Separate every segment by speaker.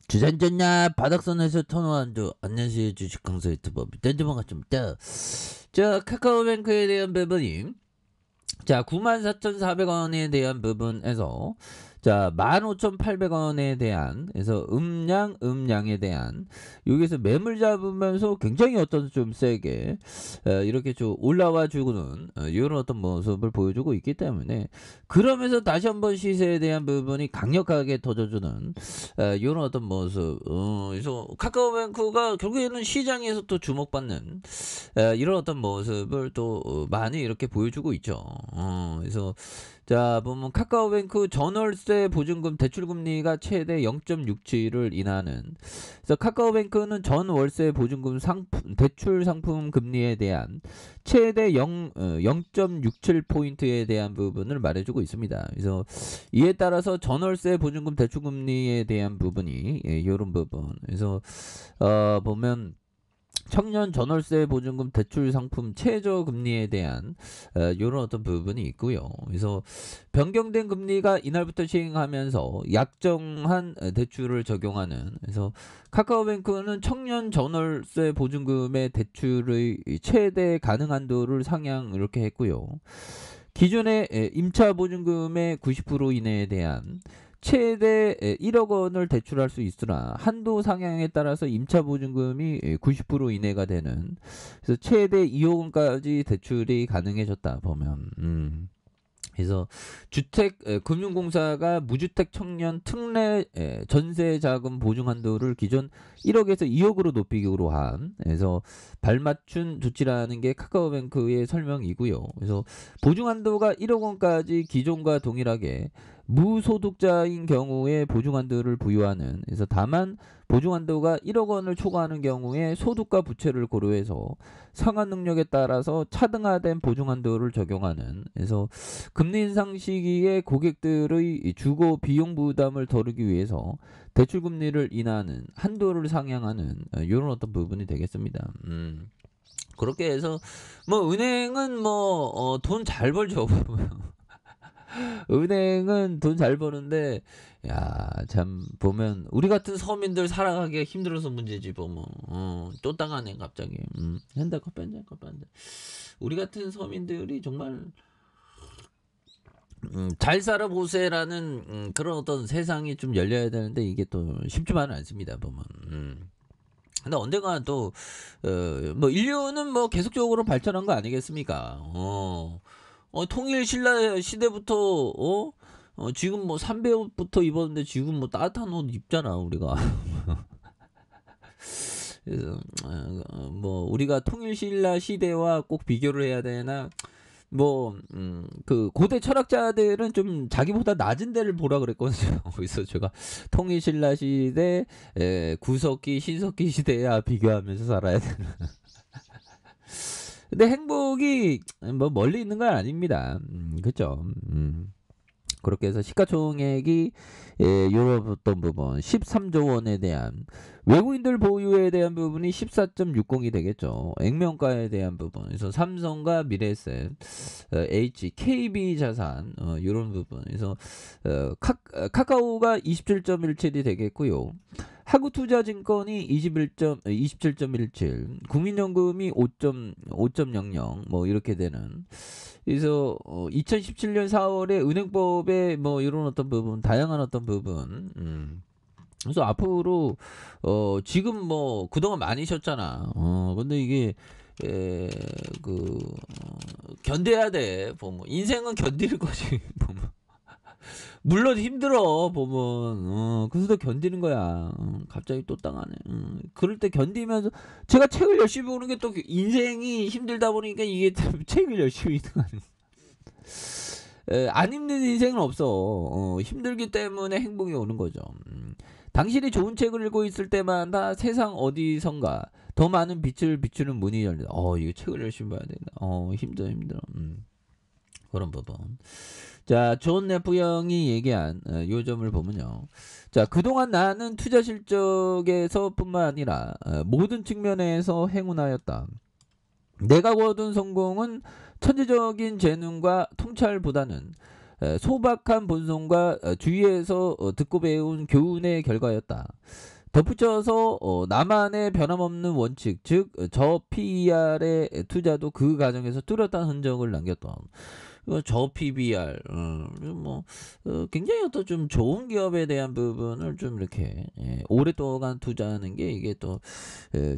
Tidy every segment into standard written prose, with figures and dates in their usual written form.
Speaker 1: 주산전냐 바닥선에서 턴원도 안녕하세요 주식 강사 유튜버 딴지방 같습니다. 자 카카오뱅크에 대한 부분이 자 94,400원에 대한 부분에서 자 15,800원에 대한 그래서 음량에 대한 여기서 매물 잡으면서 굉장히 어떤 좀 세게 이렇게 좀 올라와 주고는 이런 어떤 모습을 보여주고 있기 때문에 그러면서 다시 한번 시세에 대한 부분이 강력하게 터져주는 이런 어떤 모습 그래서 카카오뱅크가 결국에는 시장에서 또 주목받는 이런 어떤 모습을 또 많이 이렇게 보여주고 있죠. 그래서 자 보면 카카오뱅크 전월세 보증금 대출금리가 최대 0.67을 인하는 그래서 카카오뱅크는 전월세 보증금 대출 상품 금리에 대한 최대 0.67포인트에 대한 부분을 말해주고 있습니다. 그래서 이에 따라서 전월세 보증금 대출금리에 대한 부분이 이런 부분 그래서 보면 청년 전월세 보증금 대출 상품 최저 금리에 대한 이런 어떤 부분이 있고요. 그래서 변경된 금리가 이날부터 시행하면서 약정한 대출을 적용하는 그래서 카카오뱅크는 청년 전월세 보증금의 대출의 최대 가능 한도를 상향 이렇게 했고요. 기존의 임차 보증금의 90% 이내에 대한 최대 1억 원을 대출할 수 있으나 한도 상향에 따라서 임차 보증금이 90% 이내가 되는 그래서 최대 2억 원까지 대출이 가능해졌다 보면 그래서 금융공사가 무주택 청년 특례 전세 자금 보증 한도를 기존 1억에서 2억으로 높이기로 한 그래서 발맞춘 조치라는 게 카카오뱅크의 설명이고요. 그래서 보증 한도가 1억 원까지 기존과 동일하게 무소득자인 경우에 보증 한도를 부여하는 그래서 다만 보증 한도가 1억 원을 초과하는 경우에 소득과 부채를 고려해서 상환 능력에 따라서 차등화된 보증 한도를 적용하는 그래서 금리 인상 시기에 고객들의 주거 비용 부담을 덜기 위해서 대출 금리를 인하하는 한도를 상향하는 이런 어떤 부분이 되겠습니다. 그렇게 해서 뭐 은행은 뭐 돈 잘 벌죠. 은행은 돈 잘 버는데 야 참 보면 우리 같은 서민들 살아가기가 힘들어서 문제지 보면 또 당하네 갑자기 한다 컵반대 우리 같은 서민들이 정말 잘 살아보세라는 그런 어떤 세상이 좀 열려야 되는데 이게 또 쉽지만은 않습니다 보면 근데 언젠가 또 뭐 인류는 뭐 계속적으로 발전한 거 아니겠습니까? 통일 신라 시대부터 지금 뭐 삼배 옷부터 입었는데 지금 뭐 따뜻한 옷 입잖아 우리가. 그래서 뭐 우리가 통일 신라 시대와 꼭 비교를 해야 되나? 뭐 그 고대 철학자들은 좀 자기보다 낮은 데를 보라 그랬거든요. 그래서 제가 통일 신라 시대, 구석기, 신석기 시대야 비교하면서 살아야 되는. 근데 행복이 뭐 멀리 있는 건 아닙니다. 그렇죠. 그렇게 해서 시가총액이 요런 부분 13조 원에 대한 외국인들 보유에 대한 부분이 14.60이 되겠죠. 액면가에 대한 부분. 그래서 삼성과 미래에셋, H, KB 자산 이런 부분. 그래서 카카오가 27.17이 되겠고요. 하구투자증권이 27.17, 국민연금이 5.00 뭐 이렇게 되는. 그래서 2017년 4월에 은행법에 뭐 이런 어떤 부분, 다양한 어떤 부분. 그래서 앞으로 지금 뭐 그동안 많이 쉬었잖아. 근데 이게 견뎌야 돼. 보면 인생은 견디는 거지. 보면 물론 힘들어 보면 그래도 견디는 거야. 갑자기 또 당하네. 그럴 때 견디면서 제가 책을 열심히 보는 게 또 인생이 힘들다 보니까 이게 책을 열심히 읽는 안 힘든 인생은 없어. 힘들기 때문에 행복이 오는 거죠. 당신이 좋은 책을 읽고 있을 때마다 세상 어디선가 더 많은 빛을 비추는 문이 열린다. 이거 책을 열심히 봐야 된다. 힘들어. 그런 부분. 자, 존 네프 형이 얘기한 요 점을 보면요. 자, 그동안 나는 투자 실적에서뿐만 아니라 모든 측면에서 행운하였다. 내가 거둔 성공은 천재적인 재능과 통찰보다는 소박한 본성과 주위에서 듣고 배운 교훈의 결과였다. 덧붙여서 나만의 변함없는 원칙, 즉 저PER의 투자도 그 과정에서 뚜렷한 흔적을 남겼던 저 PBR, 굉장히 어떤 좀 좋은 기업에 대한 부분을 좀 이렇게 오랫동안 투자하는 게 이게 또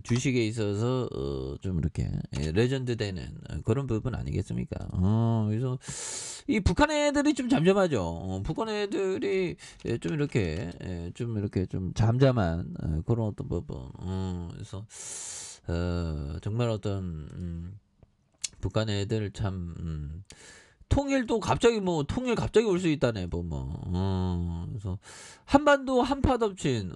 Speaker 1: 주식에 있어서 좀 이렇게 레전드 되는 그런 부분 아니겠습니까? 그래서 이 북한 애들이 좀 잠잠하죠. 북한 애들이 좀 이렇게 좀 잠잠한 그런 어떤 부분. 그래서 정말 어떤 북한 애들 참. 통일도 갑자기 통일 갑자기 올 수 있다네 그래서 한반도 한파 덮친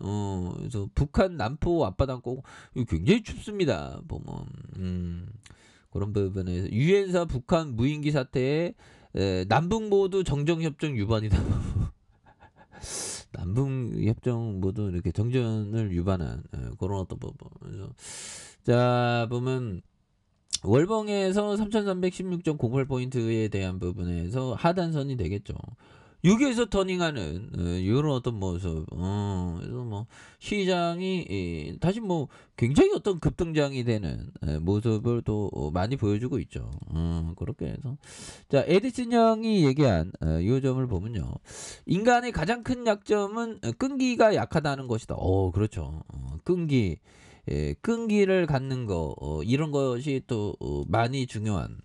Speaker 1: 그래서 북한 남포 앞바다 꼭 굉장히 춥습니다 그런 부분에서 유엔사 북한 무인기 사태에 남북 모두 정전협정 위반이다. 남북 협정 모두 이렇게 정전을 위반한 그런 어떤 부분. 그래서 자 보면. 월봉에서 3316.08포인트에 대한 부분에서 하단선이 되겠죠. 여기에서 터닝하는 이런 어떤 모습. 그래서 시장이 다시 굉장히 어떤 급등장이 되는 모습을 또 많이 보여주고 있죠. 그렇게 해서 자 에디슨 형이 얘기한 이 점을 보면요. 인간의 가장 큰 약점은 끈기가 약하다는 것이다. 그렇죠. 끈기. 끈기를 갖는 거 이런 것이 또 많이 중요한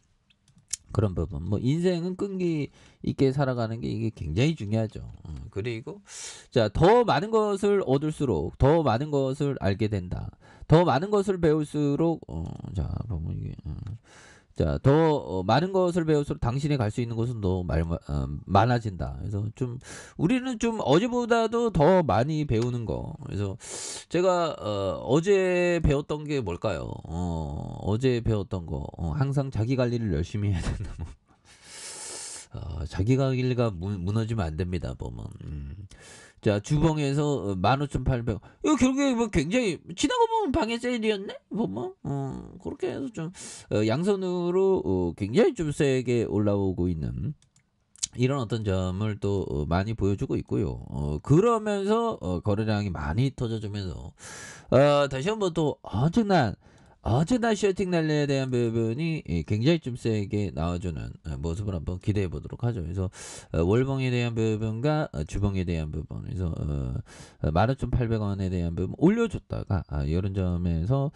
Speaker 1: 그런 부분. 인생은 끈기 있게 살아가는 게 이게 굉장히 중요하죠. 그리고 자 더 많은 것을 얻을수록 더 많은 것을 알게 된다. 더 많은 것을 배울수록 자 보면 이게 자, 더 많은 것을 배울수록 당신이 갈 수 있는 곳은 더 많아진다. 그래서 좀 우리는 좀 어제보다도 더 많이 배우는 거. 그래서 제가 어제 배웠던 게 뭘까요? 어제 배웠던 거 항상 자기 관리를 열심히 해야 된다. 자기 관리가 무너지면 안 됩니다. 보면. 자 주봉에서 15,800 이거 결국에 굉장히 지나고 보면 방해 세일이었네 그렇게 해서 좀 양선으로 굉장히 좀 세게 올라오고 있는 이런 어떤 점을 또 많이 보여주고 있고요. 그러면서 거래량이 많이 터져주면서 다시 한번 또 언제나 셔팅 랠리에 대한 부분이 굉장히 좀 세게 나와주는 모습을 한번 기대해 보도록 하죠. 그래서 월봉에 대한 부분과 주봉에 대한 부분, 그래서 15,800원에 대한 부분 올려줬다가 이런 점에서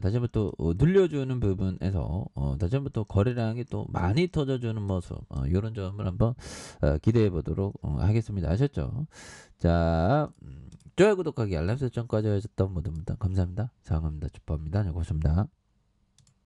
Speaker 1: 다시 한번 또 늘려주는 부분에서 다시 한번 또 거래량이 또 많이 터져주는 모습, 이런 점을 한번 기대해 보도록 하겠습니다. 아셨죠? 자. 좋아요 구독하기 알람 설정까지 하셨던 모든 분들 감사합니다. 사랑합니다. 축복합니다. 고맙습니다.